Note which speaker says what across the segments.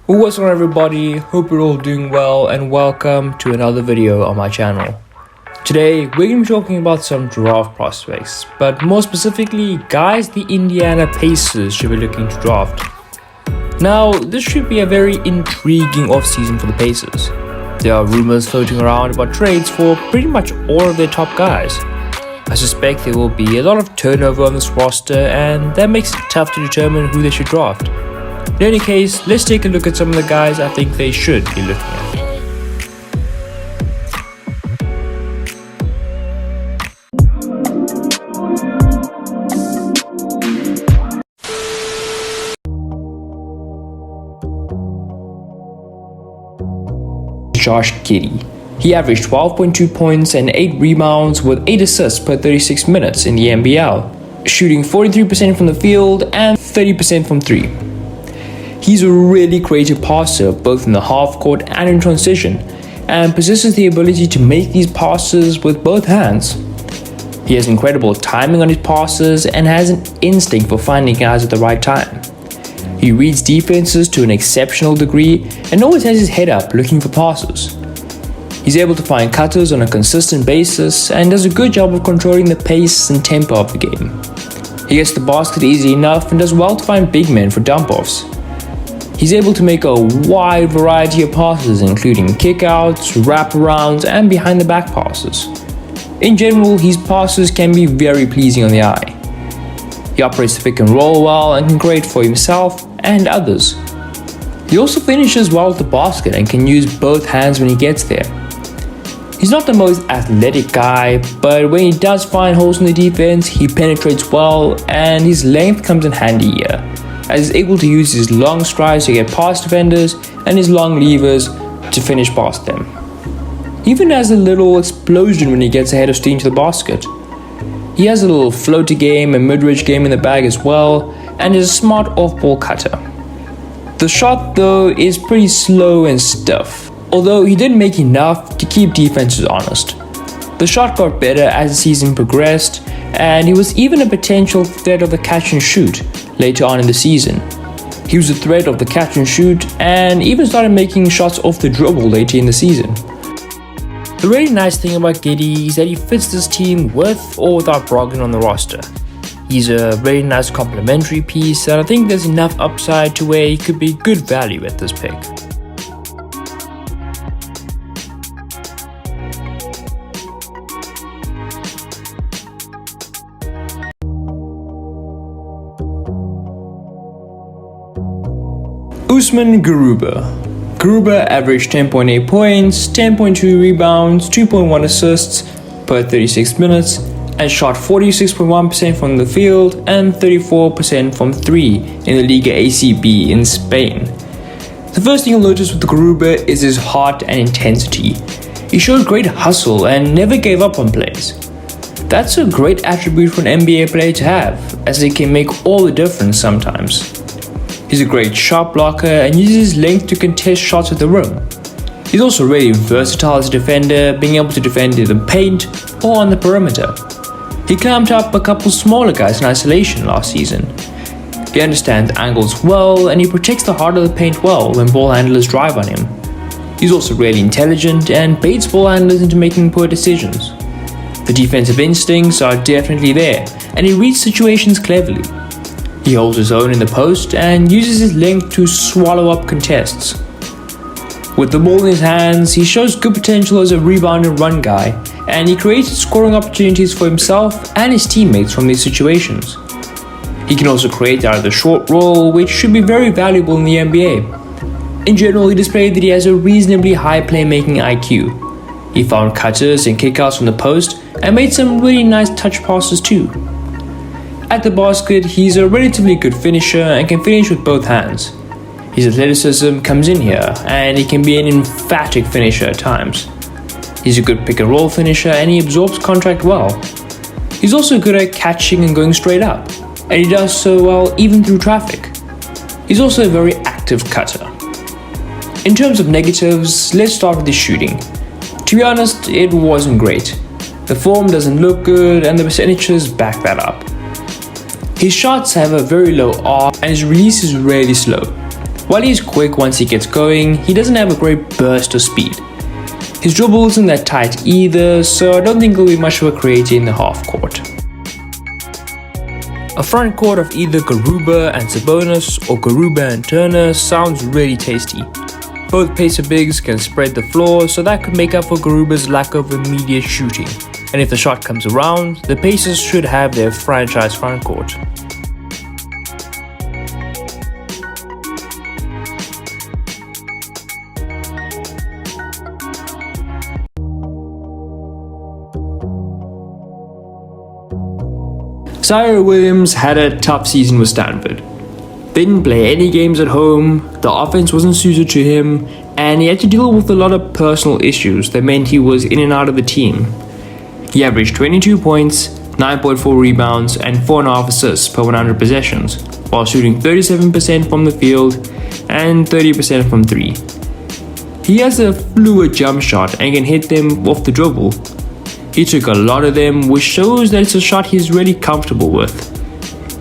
Speaker 1: What's on everybody, hope you're all doing well and welcome to another video on my channel. Today we're going to be talking about some draft prospects, but more specifically guys the Indiana Pacers should be looking to draft. Now this should be a very intriguing offseason for the Pacers. There are rumors floating around about trades for pretty much all of their top guys. I suspect there will be a lot of turnover on this roster and that makes it tough to determine who they should draft. In any case, let's take a look at some of the guys I think they should be looking at. Josh Giddey. He averaged 12.2 points and 8 rebounds with 8 assists per 36 minutes in the NBL, shooting 43% from the field and 30% from 3. He's a really creative passer both in the half court and in transition, and possesses the ability to make these passes with both hands. He has incredible timing on his passes and has an instinct for finding guys at the right time. He reads defenses to an exceptional degree and always has his head up looking for passes. He's able to find cutters on a consistent basis and does a good job of controlling the pace and tempo of the game. He gets the basket easy enough and does well to find big men for dump-offs. He's able to make a wide variety of passes including kickouts, wraparounds, and behind-the-back passes. In general, his passes can be very pleasing on the eye. He operates the pick and roll well and can create for himself and others. He also finishes well at the basket and can use both hands when he gets there. He's not the most athletic guy, but when he does find holes in the defense, he penetrates well and his length comes in handy here, as he's able to use his long strides to get past defenders and his long levers to finish past them. He even has a little explosion when he gets ahead of steam to the basket. He has a little floater game and mid-range game in the bag as well, and is a smart off-ball cutter. The shot though is pretty slow and stiff, although he did make enough to keep defenses honest. The shot got better as the season progressed, and he was even a potential threat of the catch and shoot later on in the season. He was a threat of the catch and shoot and even started making shots off the dribble later in the season. The really nice thing about Giddey is that he fits this team with or without Brogdon on the roster. He's a very nice complementary piece and I think there's enough upside to where he could be good value at this pick. Usman Garuba. Garuba averaged 10.8 points, 10.2 rebounds, 2.1 assists per 36 minutes, and shot 46.1% from the field and 34% from 3 in the Liga ACB in Spain. The first thing you'll notice with Garuba is his heart and intensity. He showed great hustle and never gave up on plays. That's a great attribute for an NBA player to have, as it can make all the difference sometimes. He's a great shot blocker and uses his length to contest shots at the rim. He's also really versatile as a defender, being able to defend in the paint or on the perimeter. He clamped up a couple smaller guys in isolation last season. He understands angles well and he protects the heart of the paint well when ball handlers drive on him. He's also really intelligent and baits ball handlers into making poor decisions. The defensive instincts are definitely there and he reads situations cleverly. He holds his own in the post and uses his length to swallow up contests. With the ball in his hands, he shows good potential as a rebound and run guy, and he creates scoring opportunities for himself and his teammates from these situations. He can also create out of the short roll, which should be very valuable in the NBA. In general, he displayed that he has a reasonably high playmaking IQ. He found cutters and kickouts from the post and made some really nice touch passes too. At the basket, he's a relatively good finisher and can finish with both hands. His athleticism comes in here, and he can be an emphatic finisher at times. He's a good pick and roll finisher and he absorbs contact well. He's also good at catching and going straight up, and he does so well even through traffic. He's also a very active cutter. In terms of negatives, let's start with his shooting. To be honest, it wasn't great. The form doesn't look good and the percentages back that up. His shots have a very low arc and his release is really slow. While he's quick once he gets going, he doesn't have a great burst of speed. His dribble isn't that tight either, so I don't think he'll be much of a creator in the half court. A front court of either Garuba and Sabonis or Garuba and Turner sounds really tasty. Both Pacer bigs can spread the floor, so that could make up for Garuba's lack of immediate shooting. And if the shot comes around, the Pacers should have their franchise front court. Zaire Williams had a tough season with Stanford. They didn't play any games at home, the offense wasn't suited to him, and he had to deal with a lot of personal issues that meant he was in and out of the team. He averaged 22 points, 9.4 rebounds, and 4.5 assists per 100 possessions, while shooting 37% from the field and 30% from 3. He has a fluid jump shot and can hit them off the dribble. He took a lot of them, which shows that it's a shot he's really comfortable with.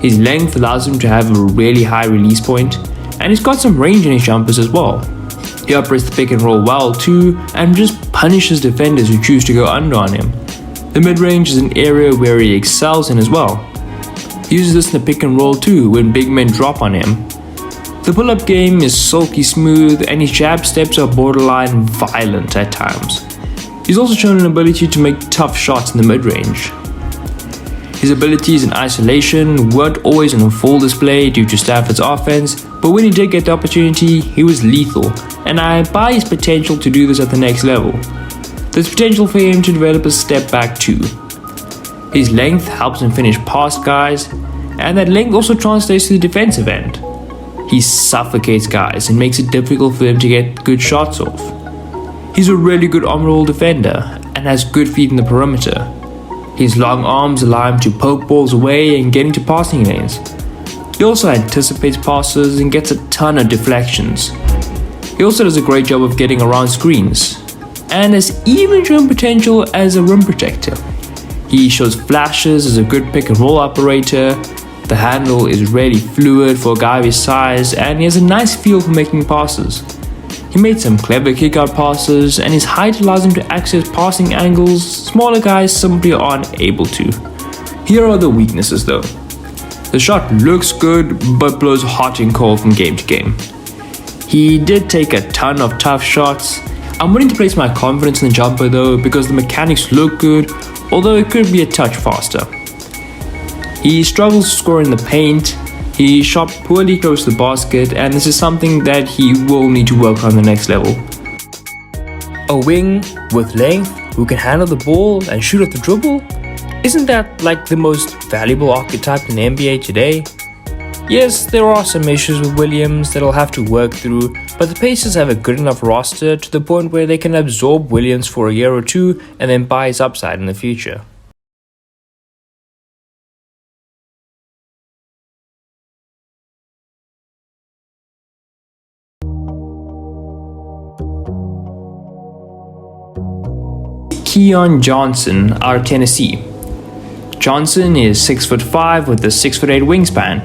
Speaker 1: His length allows him to have a really high release point, and he's got some range in his jumpers as well. He operates the pick and roll well too, and just punishes defenders who choose to go under on him. The mid-range is an area where he excels in as well. He uses this in the pick and roll too when big men drop on him. The pull-up game is silky smooth, and his jab steps are borderline violent at times. He's also shown an ability to make tough shots in the mid-range. His abilities in isolation weren't always on full display due to Stanford's offense, but when he did get the opportunity, he was lethal, and I buy his potential to do this at the next level. There's potential for him to develop a step back too. His length helps him finish past guys, and that length also translates to the defensive end. He suffocates guys and makes it difficult for them to get good shots off. He's a really good on-roll defender and has good feet in the perimeter. His long arms allow him to poke balls away and get into passing lanes. He also anticipates passes and gets a ton of deflections. He also does a great job of getting around screens, and has even shown potential as a rim protector. He shows flashes as a good pick and roll operator. The handle is really fluid for a guy of his size, and he has a nice feel for making passes. He made some clever kick-out passes, and his height allows him to access passing angles smaller guys simply aren't able to. Here are the weaknesses though. The shot looks good, but blows hot and cold from game to game. He did take a ton of tough shots. I'm willing to place my confidence in the jumper though, because the mechanics look good, although it could be a touch faster. He struggles to score in the paint. He shot poorly close to the basket, and this is something that he will need to work on the next level. A wing with length who can handle the ball and shoot off the dribble? Isn't that like the most valuable archetype in the NBA today? Yes, there are some issues with Williams that he'll have to work through, but the Pacers have a good enough roster to the point where they can absorb Williams for a year or two and then buy his upside in the future. Keon Johnson out of Tennessee. Johnson is 6'5" with a 6'8" wingspan,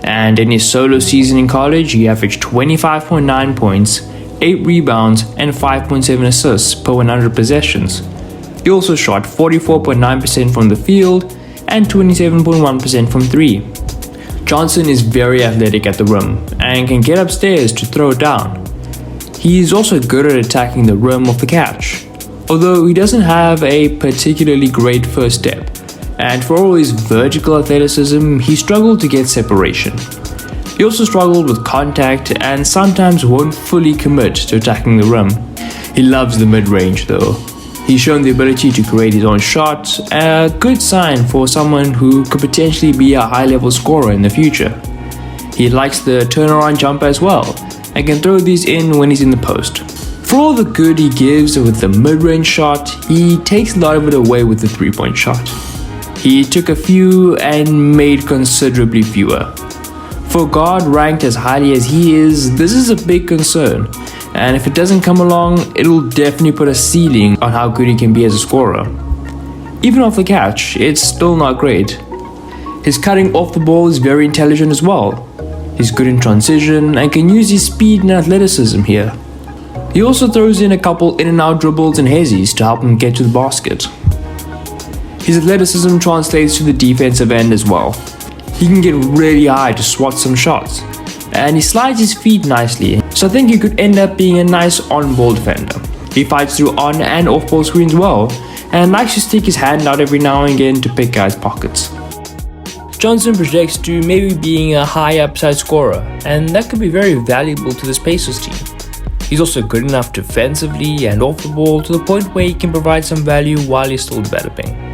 Speaker 1: and in his solo season in college he averaged 25.9 points, 8 rebounds and 5.7 assists per 100 possessions. He also shot 44.9% from the field and 27.1% from 3. Johnson is very athletic at the rim and can get upstairs to throw it down. He is also good at attacking the rim off the catch, although he doesn't have a particularly great first step, and for all his vertical athleticism, he struggled to get separation. He also struggled with contact and sometimes won't fully commit to attacking the rim. He loves the mid-range though. He's shown the ability to create his own shots, a good sign for someone who could potentially be a high-level scorer in the future. He likes the turnaround jumper as well, and can throw these in when he's in the post. For all the good he gives with the mid-range shot, he takes a lot of it away with the three-point shot. He took a few and made considerably fewer. For a guard ranked as highly as he is, this is a big concern, and if it doesn't come along, it'll definitely put a ceiling on how good he can be as a scorer. Even off the catch, it's still not great. His cutting off the ball is very intelligent as well. He's good in transition and can use his speed and athleticism here. He also throws in a couple in and out dribbles and hezzies to help him get to the basket. His athleticism translates to the defensive end as well. He can get really high to swat some shots, and he slides his feet nicely, so I think he could end up being a nice on-ball defender. He fights through on and off-ball screens well, and likes to stick his hand out every now and again to pick guys' pockets. Johnson projects to maybe being a high upside scorer, and that could be very valuable to this Pacers team. He's also good enough defensively and off the ball to the point where he can provide some value while he's still developing.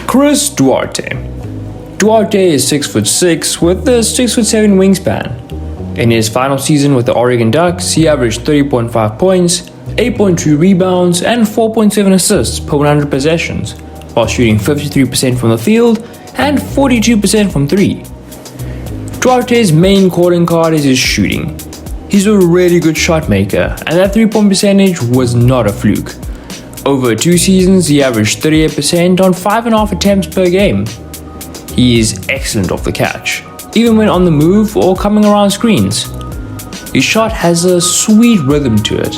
Speaker 1: Chris Duarte. Duarte is 6'6" with a 6'7" wingspan. In his final season with the Oregon Ducks, he averaged 30.5 points, 8.2 rebounds, and 4.7 assists per 100 possessions, while shooting 53% from the field and 42% from 3. Duarte's main calling card is his shooting. He's a really good shot maker, and that 3-point percentage was not a fluke. Over 2 seasons, he averaged 38% on 5.5 attempts per game. He is excellent off the catch, even when on the move or coming around screens. His shot has a sweet rhythm to it.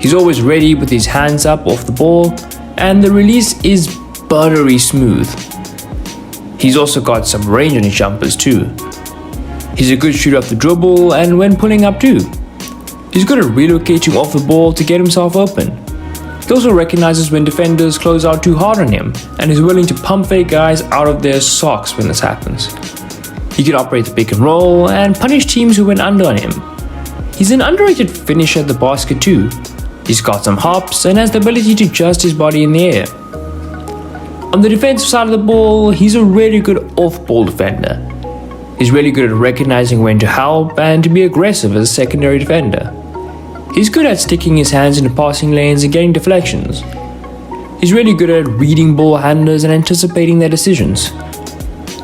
Speaker 1: He's always ready with his hands up off the ball, and the release is buttery smooth. He's also got some range on his jumpers too. He's a good shooter off the dribble and when pulling up too. He's good at relocating off the ball to get himself open. He also recognizes when defenders close out too hard on him and is willing to pump fake guys out of their socks when this happens. He can operate the pick and roll and punish teams who went under on him. He's an underrated finisher at the basket too. He's got some hops and has the ability to adjust his body in the air. On the defensive side of the ball, he's a really good off-ball defender. He's really good at recognizing when to help and to be aggressive as a secondary defender. He's good at sticking his hands into passing lanes and getting deflections. He's really good at reading ball handlers and anticipating their decisions.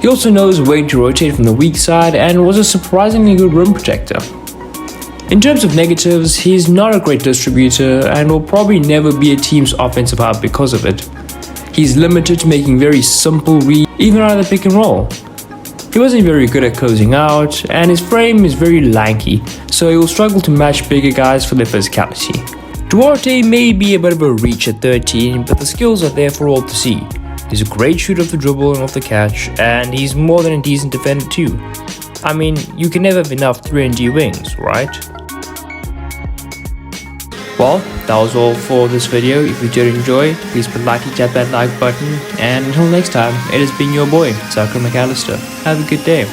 Speaker 1: He also knows when to rotate from the weak side and was a surprisingly good rim protector. In terms of negatives, he's not a great distributor and will probably never be a team's offensive hub because of it. He's limited to making very simple reads, even out of the pick and roll. He wasn't very good at closing out, and his frame is very lanky, so he will struggle to match bigger guys for their physicality. Duarte may be a bit of a reach at 13, but the skills are there for all to see. He's a great shooter off the dribble and off the catch, and he's more than a decent defender too. I mean, you can never have enough 3-and-D wings, right? Well, that was all for this video. If you did enjoy, please politely tap that like button. And until next time, it has been your boy, Zucker McAllister. Have a good day.